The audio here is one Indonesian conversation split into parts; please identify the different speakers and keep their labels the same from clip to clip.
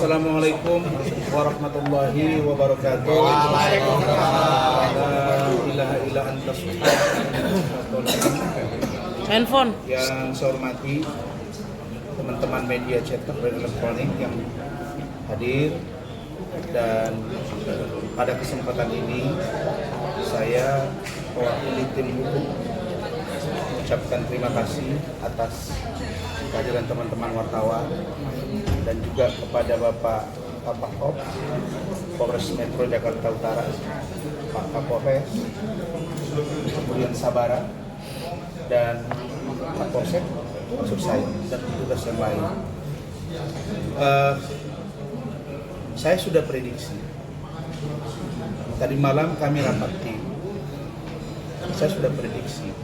Speaker 1: Assalamualaikum warahmatullahi wabarakatuh.
Speaker 2: Waalaikumsalam.
Speaker 1: La ilaha illa anta
Speaker 2: Handphone.
Speaker 1: Yang saya hormati teman-teman media cetak dan elektronik yang hadir, dan pada kesempatan ini saya mewakili tim hukum mengucapkan terima kasih atas kehadiran teman-teman wartawan dan juga kepada Bapak Kapolres Polres Metro Jakarta Utara, Pak Kapolres, kemudian Sabara, dan Kapolsek, maksud saya, dan petugas yang lain. Saya sudah prediksi. Tadi malam kami rapat tim. Saya sudah prediksi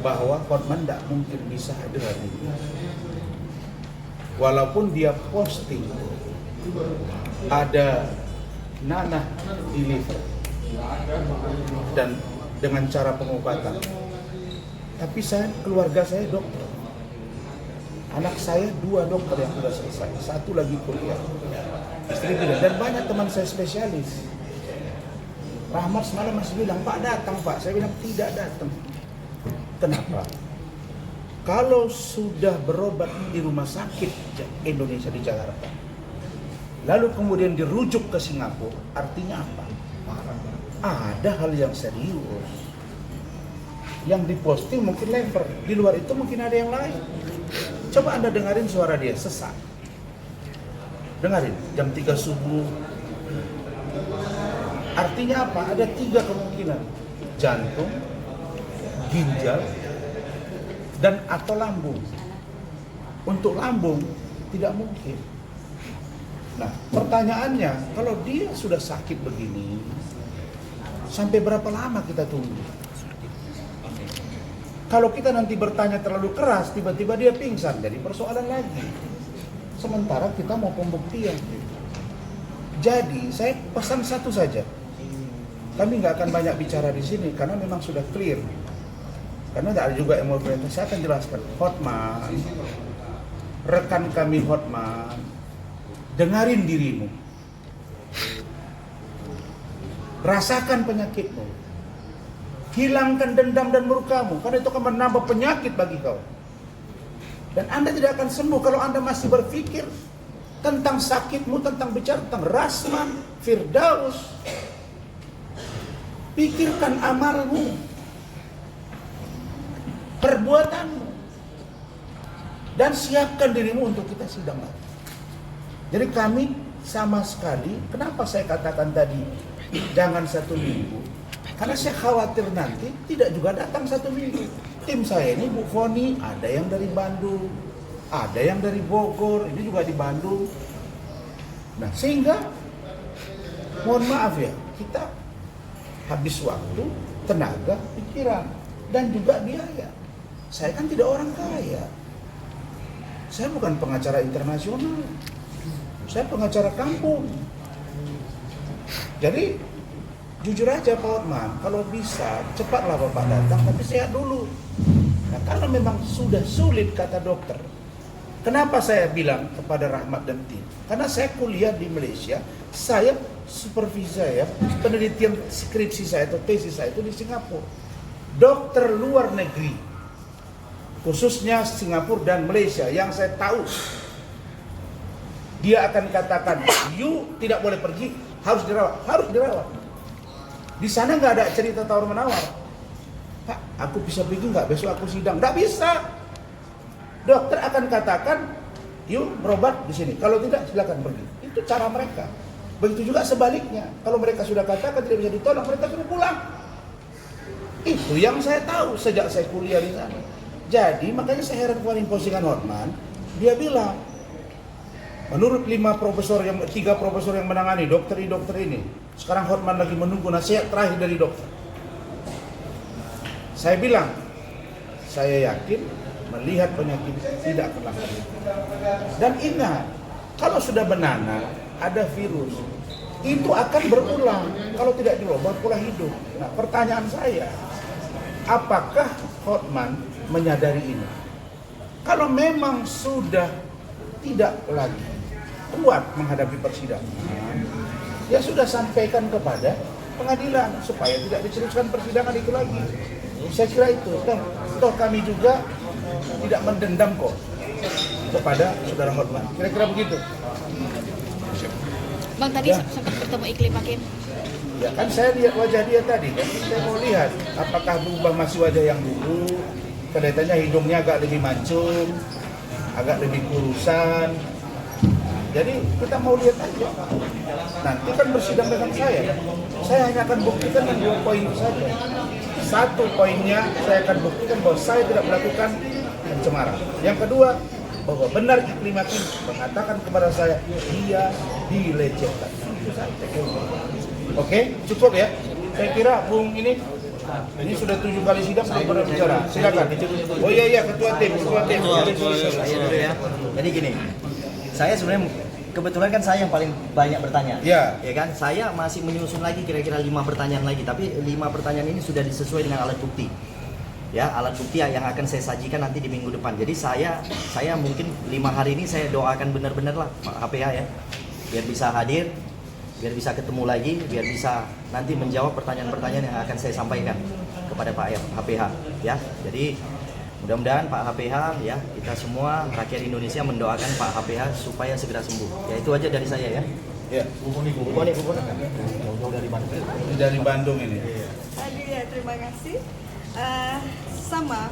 Speaker 1: bahwa Hotman tidak mungkin bisa hadir hari ini. Walaupun dia posting ada nanah deliver dan dengan cara pengobatan, tapi keluarga saya dokter, anak saya 2 dokter yang sudah selesai, 1 lagi kuliah, istri tidak, dan banyak teman saya spesialis. Rahmat semalam masih bilang, Pak datang Pak, saya bilang tidak datang. Kenapa? Kalau sudah berobat di rumah sakit Indonesia di Jakarta, lalu kemudian dirujuk ke Singapura, artinya apa? Ada hal yang serius. Yang diposting mungkin lever, di luar itu mungkin ada yang lain. Coba Anda dengarin suara dia, sesak. Dengarin, jam 3 subuh. Artinya apa? Ada 3 kemungkinan. Jantung, ginjal, dan atau lambung. Untuk lambung tidak mungkin. Nah, pertanyaannya, kalau dia sudah sakit begini, sampai berapa lama kita tunggu? Kalau kita nanti bertanya terlalu keras, tiba-tiba dia pingsan, jadi persoalan lagi. Sementara kita mau pembuktian. Jadi, saya pesan satu saja. Kami nggak akan banyak bicara di sini karena memang sudah clear. Karena ada juga yang mau berinteraksi, saya akan jelaskan. Hotman, rekan kami Hotman, dengarin dirimu. Rasakan penyakitmu. Hilangkan dendam dan murkamu, karena itu akan menambah penyakit bagi kau. Dan Anda tidak akan sembuh kalau Anda masih berpikir tentang sakitmu, tentang bicara tentang Rasman, Firdaus. Pikirkan amalmu, perbuatanmu, dan siapkan dirimu untuk kita sidang lagi. Jadi kami sama sekali, kenapa saya katakan tadi jangan 1 minggu, karena saya khawatir nanti tidak juga datang 1 minggu. Tim saya ini Bu Foni, ada yang dari Bandung, ada yang dari Bogor, ini juga di Bandung. Nah, sehingga mohon maaf ya, kita habis waktu, tenaga, pikiran, dan juga biaya. Saya kan tidak orang kaya. Saya bukan pengacara internasional. Saya pengacara kampung. Jadi, jujur aja Pak Hotman, kalau bisa, cepatlah Bapak datang, tapi sehat dulu. Nah, kalau memang sudah sulit, kata dokter. Kenapa saya bilang kepada Rahmat dan tim? Karena saya kuliah di Malaysia, saya supervisi saya, penelitian skripsi saya atau tesis saya itu di Singapura. Dokter luar negeri, khususnya Singapura dan Malaysia, yang saya tahu, dia akan katakan, you tidak boleh pergi, harus dirawat. Di sana nggak ada cerita tawar-menawar. Pak, aku bisa pergi nggak? Besok aku sidang. Nggak bisa. Dokter akan katakan, you berobat di sini. Kalau tidak, silakan pergi. Itu cara mereka. Begitu juga sebaliknya. Kalau mereka sudah katakan tidak bisa ditolong, mereka suruh pulang. Itu yang saya tahu sejak saya kuliah di sana. Jadi makanya saya heran kemarin postingan Hotman, dia bilang, menurut 3 profesor yang menangani dokter ini, sekarang Hotman lagi menunggu nasihat terakhir dari dokter. Saya bilang, saya yakin melihat penyakit tidak akan lama. Dan ingat, kalau sudah benana, ada virus, itu akan berulang kalau tidak dirubah pola hidup. Nah, pertanyaan saya, apakah Hotman menyadari ini? Kalau memang sudah tidak lagi kuat menghadapi persidangan, dia sudah sampaikan kepada pengadilan supaya tidak diteruskan persidangan itu lagi. Saya kira itu. Toh kami juga tidak mendendam kok kepada saudara Hotman. Kira-kira begitu.
Speaker 3: Bang, tadi sempat bertemu Iklim Hakim.
Speaker 1: Ya kan saya lihat wajah dia tadi kan. Saya mau lihat apakah berubah masih wajah yang dulu. Kelihatannya hidungnya agak lebih mancung, agak lebih kurusan. Jadi kita mau lihat aja. Nanti kan bersidang dengan saya. Saya hanya akan buktikan dengan 2 poin saja. 1 poinnya saya akan buktikan bahwa saya tidak melakukan pencemaran. Yang kedua, bahwa benar Iklim Hakim mengatakan kepada saya dia dilecehkan. Itu saja. Oke, cukup ya. Saya kira Bung ini sudah 7 kali sidang belum pernah bicara. Silakan. Oh iya ketua tim.
Speaker 4: Jadi gini, saya sebenarnya kebetulan kan saya yang paling banyak bertanya.
Speaker 1: Ya.
Speaker 4: Ya kan, saya masih menyusun lagi kira-kira 5 pertanyaan lagi, tapi 5 pertanyaan ini sudah disesuai dengan alat bukti. Ya, alat bukti yang akan saya sajikan nanti di minggu depan. Jadi saya mungkin 5 hari ini saya doakan benar-benar lah Pak HPH ya, biar bisa hadir, biar bisa ketemu lagi, biar bisa nanti menjawab pertanyaan-pertanyaan yang akan saya sampaikan kepada Pak HPH ya. Jadi mudah-mudahan Pak HPH ya, kita semua rakyat Indonesia mendoakan Pak HPH supaya segera sembuh. Ya itu aja dari saya ya.
Speaker 1: Ya.
Speaker 4: Bubun.
Speaker 1: Dari Bandung ini.
Speaker 5: Ya, terima kasih. Sama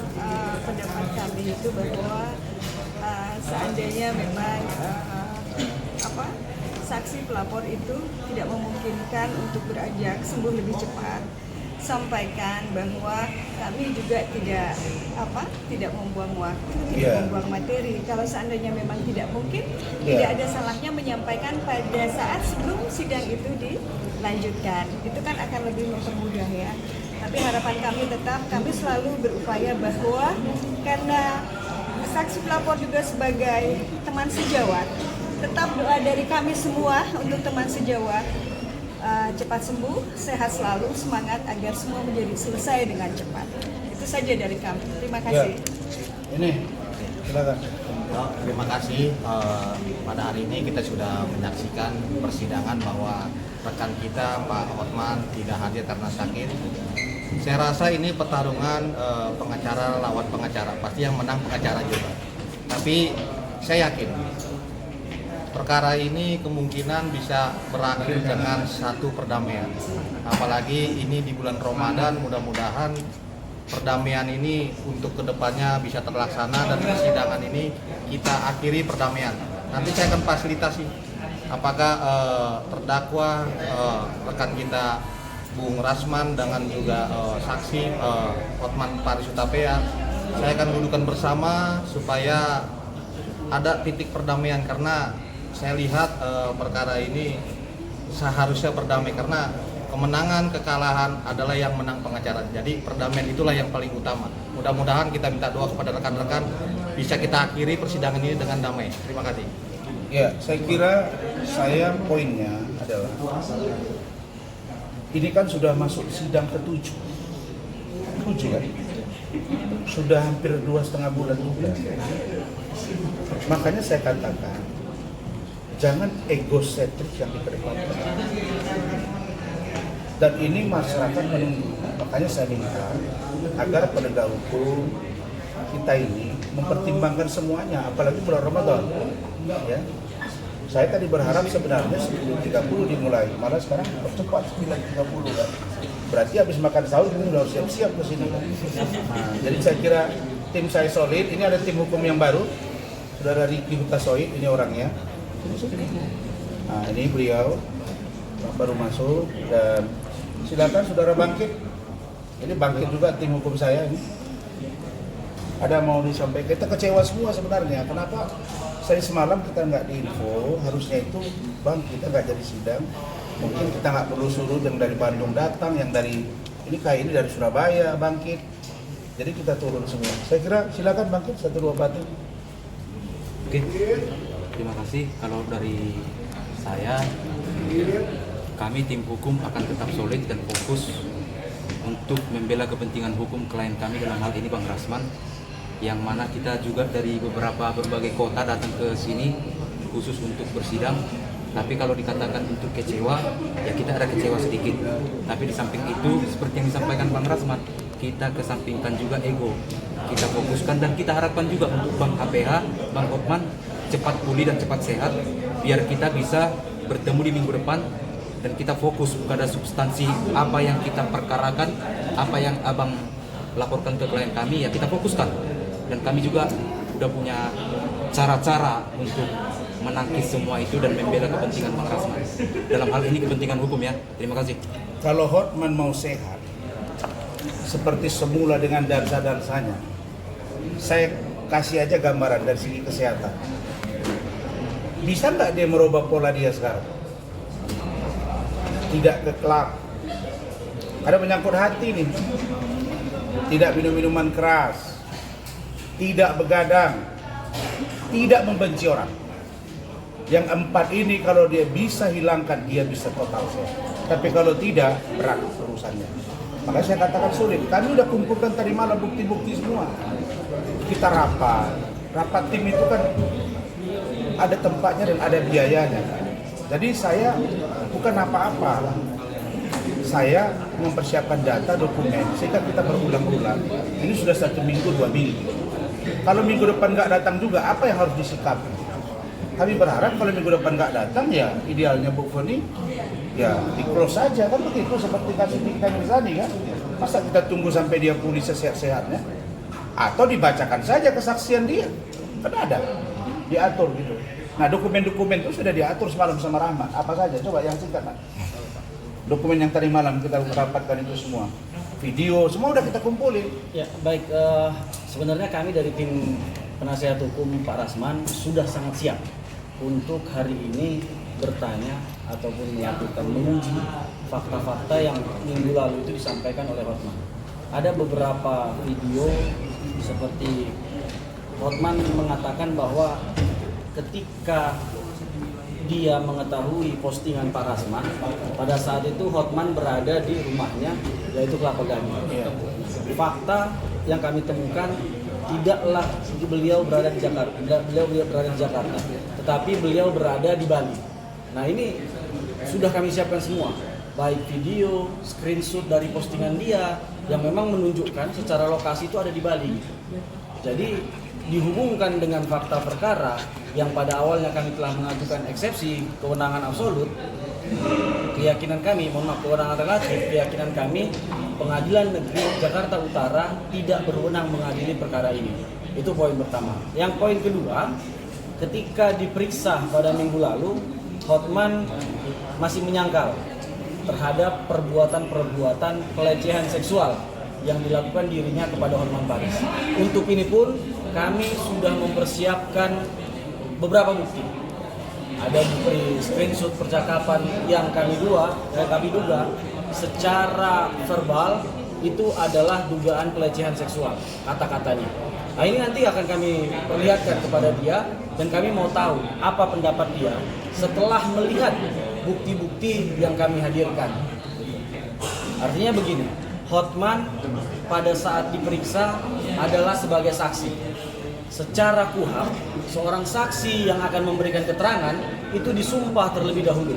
Speaker 5: pendapat kami itu bahwa seandainya memang saksi pelapor itu tidak memungkinkan untuk beranjak sembuh lebih cepat, sampaikan bahwa kami juga tidak membuang waktu, tidak membuang materi. Kalau seandainya memang tidak mungkin, tidak ada salahnya menyampaikan pada saat sebelum sidang itu dilanjutkan. Itu kan akan lebih mempermudah ya. Tapi harapan kami tetap, kami selalu berupaya bahwa karena saksi pelapor juga sebagai teman sejawat, tetap doa dari kami semua untuk teman sejawat cepat sembuh, sehat selalu, semangat agar semua menjadi selesai dengan cepat. Itu saja dari kami. Terima kasih.
Speaker 1: Ya. Ini, silakan.
Speaker 6: Terima kasih. Pada hari ini kita sudah menyaksikan persidangan bahwa rekan kita Pak Hotman tidak hadir karena sakit. Saya rasa ini pertarungan pengacara lawan pengacara, pasti yang menang pengacara juga. Tapi saya yakin perkara ini kemungkinan bisa berakhir dengan satu perdamaian. Apalagi ini di bulan Ramadan, mudah-mudahan perdamaian ini untuk kedepannya bisa terlaksana dan persidangan ini kita akhiri perdamaian. Nanti saya akan fasilitasi apakah terdakwa rekan kita Bung Rasman dengan juga saksi Hotman Paris Hutapea, saya akan dudukan bersama supaya ada titik perdamaian, karena saya lihat perkara ini seharusnya berdamai, karena kemenangan kekalahan adalah yang menang pengacara. Jadi perdamaian itulah yang paling utama. Mudah-mudahan kita minta doa kepada rekan-rekan bisa kita akhiri persidangan ini dengan damai. Terima kasih.
Speaker 1: Ya, saya kira poinnya adalah ini kan sudah masuk sidang ke-7 kan? Sudah hampir 2,5 bulan juga. Makanya saya katakan jangan egosentrik yang dikedepankan. Dan ini masyarakat menunggu. Makanya saya minta agar penegak hukum kita ini mempertimbangkan semuanya, apalagi bulan Ramadan. Ya. Saya tadi berharap sebenarnya 10.30 dimulai, malah sekarang percepat 9.30 kan. Berarti habis makan sahur kita sudah siap-siap ke sini. Nah, jadi saya kira tim saya solid. Ini ada tim hukum yang baru, Saudara Riki Hutasoid, ini orangnya. Nah, ini beliau baru masuk, dan silakan Saudara Bangkit. Ini Bangkit juga tim hukum saya ini. Ada mau disampaikan? Kita kecewa semua sebenarnya. Kenapa saya semalam kita nggak diinfo? Harusnya itu Bang, kita nggak jadi sidang. Mungkin kita nggak perlu suruh yang dari Bandung datang, yang dari ini dari Surabaya Bangkit. Jadi kita turun semua. Saya kira silakan Bangkit 1-2 batu.
Speaker 7: Oke, terima kasih. Kalau dari saya, kami tim hukum akan tetap solid dan fokus untuk membela kepentingan hukum klien kami, dalam hal ini Bang Rasman, yang mana kita juga dari berbagai kota datang ke sini khusus untuk bersidang. Tapi kalau dikatakan untuk kecewa, ya kita ada kecewa sedikit. Tapi di samping itu, seperti yang disampaikan Bang Rasman, kita kesampingkan juga ego. Kita fokuskan dan kita harapkan juga untuk Bang HPH, Bang Hotman cepat pulih dan cepat sehat, biar kita bisa bertemu di minggu depan dan kita fokus pada substansi apa yang kita perkarakan, apa yang Abang laporkan ke klien kami, ya kita fokuskan. Dan kami juga udah punya cara-cara untuk menangkis semua itu dan membela kepentingan Bang Rasman. Dalam hal ini kepentingan hukum ya. Terima kasih.
Speaker 1: Kalau Hotman mau sehat, seperti semula dengan dansa-dansanya, saya kasih aja gambaran dari segi kesehatan. Bisa nggak dia merubah pola dia sekarang? Tidak ke klub. Ada menyangkut hati nih. Tidak minum minuman keras. Tidak begadang. Tidak membenci orang. Yang 4 ini kalau dia bisa hilangkan, dia bisa total sehat. Tapi kalau tidak, berat urusannya. Makanya saya katakan sulit. Kami udah kumpulkan tadi malam bukti-bukti semua. Kita rapat tim itu kan ada tempatnya dan ada biayanya. Jadi saya bukan apa-apa. Saya mempersiapkan data, dokumen, sehingga kita berulang-ulang. Ini sudah 1 minggu, 2 minggu. Kalau minggu depan nggak datang juga, apa yang harus disikapi? Kami berharap kalau minggu depan nggak datang, ya idealnya Bu Foni ya di close saja kan begitu, seperti kasus Nikita Mirzani kan. Masa kita tunggu sampai dia pulih sehat-sehatnya? Atau dibacakan saja kesaksian dia, kan ada diatur gitu. Nah dokumen-dokumen itu sudah diatur semalam sama Rahmat. Apa saja? Coba yang singkat Mas. Dokumen yang tadi malam kita rapatkan itu semua, video semua udah kita kumpulin.
Speaker 8: Ya baik, sebenarnya kami dari tim penasihat hukum Pak Rasman sudah sangat siap untuk hari ini bertanya ataupun melakukan menguji fakta-fakta yang minggu lalu itu disampaikan oleh Hotman. Ada beberapa video seperti Hotman mengatakan bahwa ketika dia mengetahui postingan Pak Rasman, pada saat itu Hotman berada di rumahnya, yaitu Kelapa Gading. Fakta yang kami temukan, tidaklah beliau berada di Jakarta, tetapi beliau berada di Bali. Nah ini sudah kami siapkan semua, baik video, screenshot dari postingan dia yang memang menunjukkan secara lokasi itu ada di Bali. Jadi dihubungkan dengan fakta perkara yang pada awalnya kami telah mengajukan eksepsi kewenangan absolut, keyakinan kami, kewenangan relatif, keyakinan kami Pengadilan Negeri Jakarta Utara tidak berwenang mengadili perkara ini. Itu poin pertama. Yang poin kedua, ketika diperiksa pada minggu lalu, Hotman masih menyangkal terhadap perbuatan-perbuatan pelecehan seksual yang dilakukan dirinya kepada Hotman Paris. Untuk ini pun kami sudah mempersiapkan beberapa bukti. Ada bukti screenshot percakapan yang kami duga secara verbal itu adalah dugaan pelecehan seksual, kata-katanya. Nah ini nanti akan kami perlihatkan kepada dia dan kami mau tahu apa pendapat dia setelah melihat bukti-bukti yang kami hadirkan. Artinya begini, Hotman pada saat diperiksa adalah sebagai saksi. Secara KUHAP, seorang saksi yang akan memberikan keterangan itu disumpah terlebih dahulu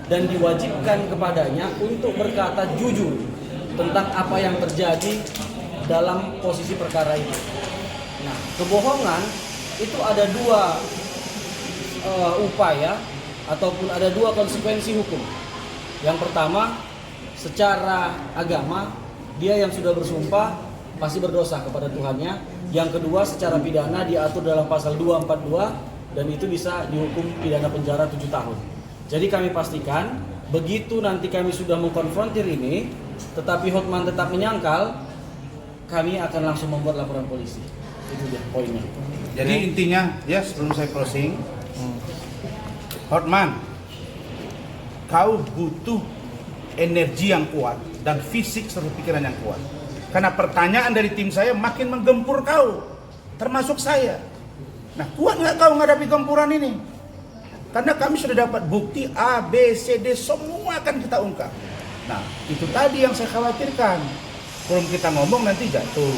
Speaker 8: dan diwajibkan kepadanya untuk berkata jujur tentang apa yang terjadi dalam posisi perkara itu. Nah, kebohongan itu ada 2 upaya ataupun ada 2 konsekuensi hukum. Yang pertama, secara agama, dia yang sudah bersumpah pasti berdosa kepada Tuhannya. Yang kedua, secara pidana diatur dalam pasal 242 dan itu bisa dihukum pidana penjara 7 tahun. Jadi kami pastikan begitu nanti kami sudah mengkonfrontir ini, tetapi Hotman tetap menyangkal, kami akan langsung membuat laporan polisi. Itu dia poinnya.
Speaker 1: Jadi intinya, ya sebelum saya closing, Hotman, kau butuh energi yang kuat dan fisik serta pikiran yang kuat. Karena pertanyaan dari tim saya makin menggempur kau, termasuk saya. Nah, kuat nggak kau menghadapi gempuran ini? Karena kami sudah dapat bukti A, B, C, D, semua akan kita ungkap. Nah, itu tadi yang saya khawatirkan. Belum kita ngomong nanti jatuh.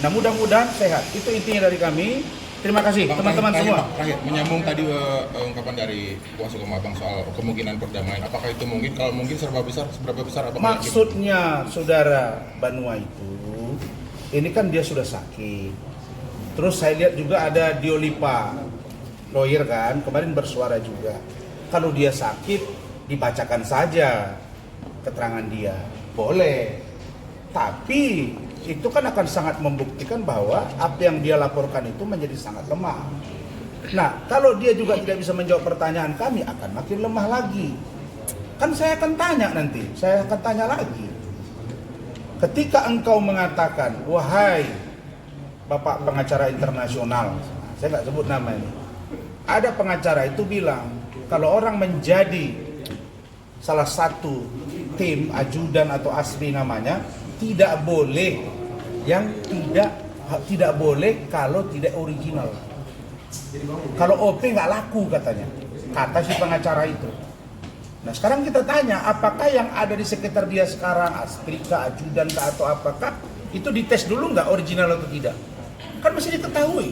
Speaker 1: Nah, mudah-mudahan sehat. Itu intinya dari kami. Terima kasih teman-teman semua.
Speaker 9: Terakhir, menyambung tadi ungkapan dari kuasa hukum Abang soal kemungkinan perdamaian. Apakah itu mungkin? Kalau mungkin seberapa besar Abang yakin?
Speaker 1: Maksudnya saudara Banua itu, ini kan dia sudah sakit. Terus saya lihat juga ada Diolipa, lawyer kan, kemarin bersuara juga. Kalau dia sakit, dibacakan saja keterangan dia. Boleh. Tapi itu kan akan sangat membuktikan bahwa apa yang dia laporkan itu menjadi sangat lemah. Nah, kalau dia juga tidak bisa menjawab pertanyaan kami, akan makin lemah lagi. Kan saya akan tanya nanti, saya akan tanya lagi. Ketika engkau mengatakan, wahai Bapak pengacara internasional, saya nggak sebut nama ini, ada pengacara itu bilang, kalau orang menjadi salah satu tim, ajudan atau asli namanya, tidak boleh yang tidak boleh kalau tidak original. Kalau OP nggak laku katanya, kata si pengacara itu. Nah sekarang kita tanya, apakah yang ada di sekitar dia sekarang, aspri kah, ajudan kah, atau apakah itu dites dulu nggak original atau tidak? Kan mesti diketahui.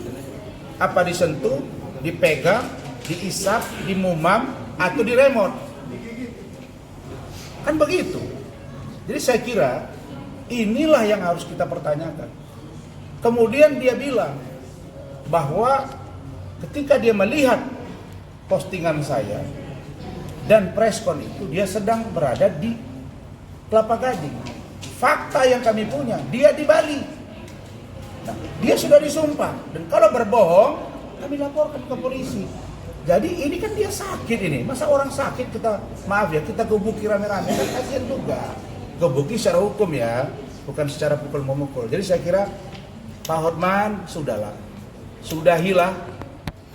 Speaker 1: Apa disentuh, dipegang, diisap, dimumam, atau diremot. Kan begitu. Jadi saya kira inilah yang harus kita pertanyakan. Kemudian dia bilang bahwa ketika dia melihat postingan saya dan preskon itu, dia sedang berada di Kelapa Gading. Fakta yang kami punya, dia di Bali. Nah, dia sudah disumpah, dan kalau berbohong kami laporkan ke polisi. Jadi ini kan dia sakit ini, masa orang sakit kita, maaf ya, kita gebuki rame-rame, kan kasihan juga. Gebuki secara hukum ya, bukan secara pukul-memukul. Jadi saya kira Pak Hotman sudahlah, sudahilah,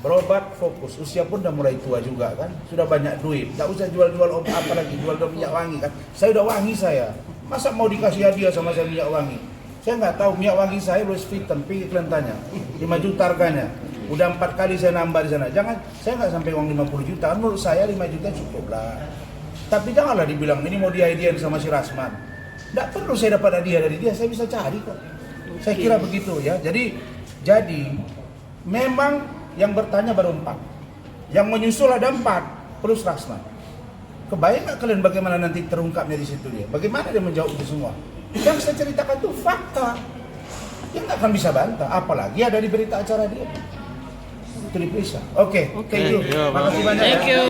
Speaker 1: berobat, fokus. Usia pun udah mulai tua juga kan, sudah banyak duit, nggak usah jual-jual apa lagi, jual minyak wangi kan. Saya udah wangi saya, masa mau dikasih hadiah sama saya minyak wangi? Saya nggak tahu, minyak wangi saya Louis Vuitton, pergi kalian tanya, 5 juta harganya. Udah 4 kali saya nambah di sana. Jangan, saya nggak sampai uang 50 juta. Menurut saya 5 juta cukup lah. Tapi janganlah dibilang ini mau dihadiahin sama si Rasman. Nggak perlu saya dapat hadiah dari dia, saya bisa cari kok. Saya kira begitu ya. Jadi memang yang bertanya baru 4. Yang menyusul ada 4 plus Rasman. Kebayang nggak kalian bagaimana nanti terungkapnya di situ dia? Bagaimana dia menjawab itu semua? Yang saya ceritakan itu fakta. Yang nggak akan bisa bantah. Apalagi ada di berita acara dia. Itu diperiksa. Oke, thank you. Makasih banyak.
Speaker 2: Thank you.